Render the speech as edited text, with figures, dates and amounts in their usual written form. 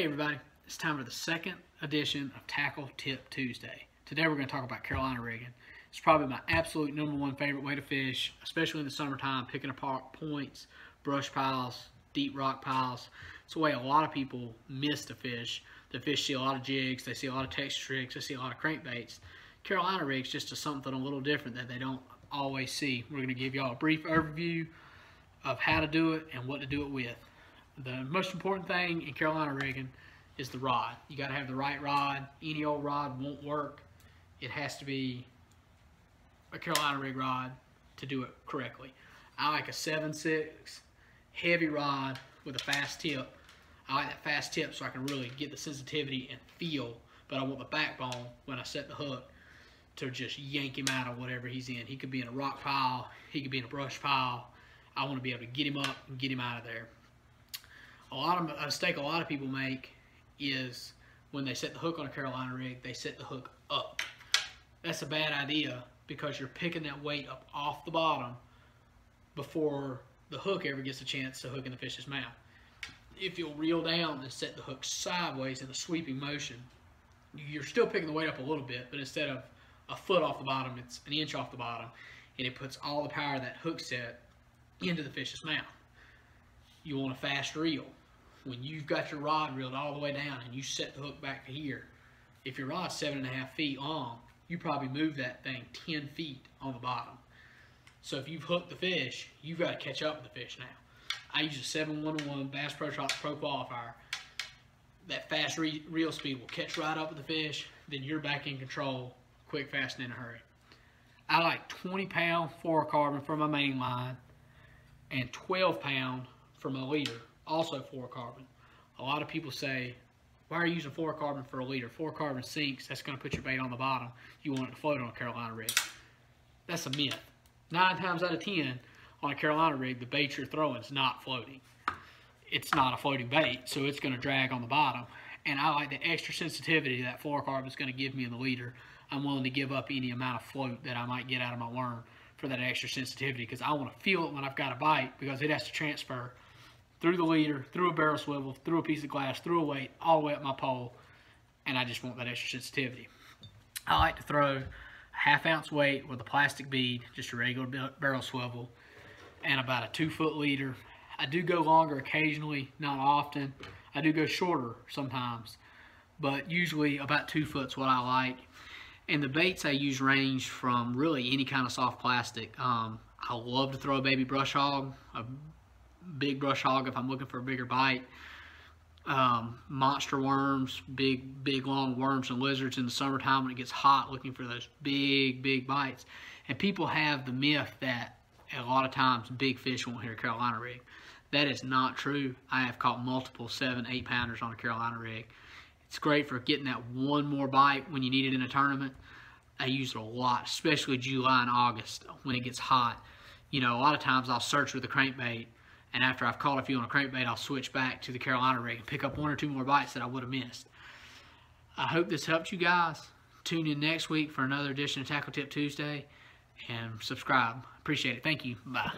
Hey everybody, it's time for the second edition of Tackle Tip Tuesday. Today we're going to talk about Carolina rigging. It's probably my absolute #1 favorite way to fish, especially in the summertime, picking apart points, brush piles, deep rock piles. It's a way a lot of people miss to fish. The fish see a lot of jigs, they see a lot of Texas rigs, they see a lot of crankbaits. Carolina rigs just is something a little different that they don't always see. We're going to give y'all a brief overview of how to do it and what to do it with. The most important thing in Carolina rigging is the rod. You got to have the right rod. Any old rod won't work. It has to be a Carolina rig rod to do it correctly. I like a 7/6 heavy rod with a fast tip. I like that fast tip so I can really get the sensitivity and feel, but I want the backbone when I set the hook to just yank him out of whatever he's in. He could be in a rock pile, he could be in a brush pile. I want to be able to get him up and get him out of there. A mistake a lot of people make is when they set the hook on a Carolina rig, they set the hook up. That's a bad idea because you're picking that weight up off the bottom before the hook ever gets a chance to hook in the fish's mouth. If you'll reel down and set the hook sideways in a sweeping motion, you're still picking the weight up a little bit, but instead of a foot off the bottom, it's an inch off the bottom, and it puts all the power of that hook set into the fish's mouth. You want a fast reel. When you've got your rod reeled all the way down and you set the hook back to here, if your rod's 7.5 feet long, you probably move that thing 10 feet on the bottom. So if you've hooked the fish, you've got to catch up with the fish now. I use a 7-1-1 Bass Pro Shops Pro Qualifier. That fast reel speed will catch right up with the fish, then you're back in control, quick, fast, and in a hurry. I like 20-pound fluorocarbon for my main line and 12-pound for my leader, also fluorocarbon. A lot of people say, why are you using fluorocarbon for a leader? Fluorocarbon sinks, that's going to put your bait on the bottom. You want it to float on a Carolina rig. That's a myth. 9 times out of 10 on a Carolina rig, the bait you're throwing is not floating. It's not a floating bait, so it's going to drag on the bottom. And I like the extra sensitivity that fluorocarbon is going to give me in the leader. I'm willing to give up any amount of float that I might get out of my worm for that extra sensitivity because I want to feel it when I've got a bite because it has to transfer through the leader, through a barrel swivel, through a piece of glass, through a weight, all the way up my pole, and I just want that extra sensitivity. I like to throw a 1/2 ounce weight with a plastic bead, just a regular barrel swivel, and about a 2-foot leader. I do go longer occasionally, not often. I do go shorter sometimes, but usually about 2 foot's what I like. And the baits I use range from really any kind of soft plastic. I love to throw a baby brush hog, a big brush hog if I'm looking for a bigger bite. Monster worms, big long worms and lizards in the summertime when it gets hot, looking for those big bites. And people have the myth that a lot of times big fish won't hit a Carolina rig. That is not true. I have caught multiple 7-8 pounders on a Carolina rig. It's great for getting that one more bite when you need it in a tournament. I use it a lot, especially July and August when it gets hot. You know, a lot of times I'll search with a crankbait, and after I've caught a few on a crankbait, I'll switch back to the Carolina rig and pick up 1 or 2 more bites that I would have missed. I hope this helped you guys. Tune in next week for another edition of Tackle Tip Tuesday, and subscribe. Appreciate it. Thank you. Bye.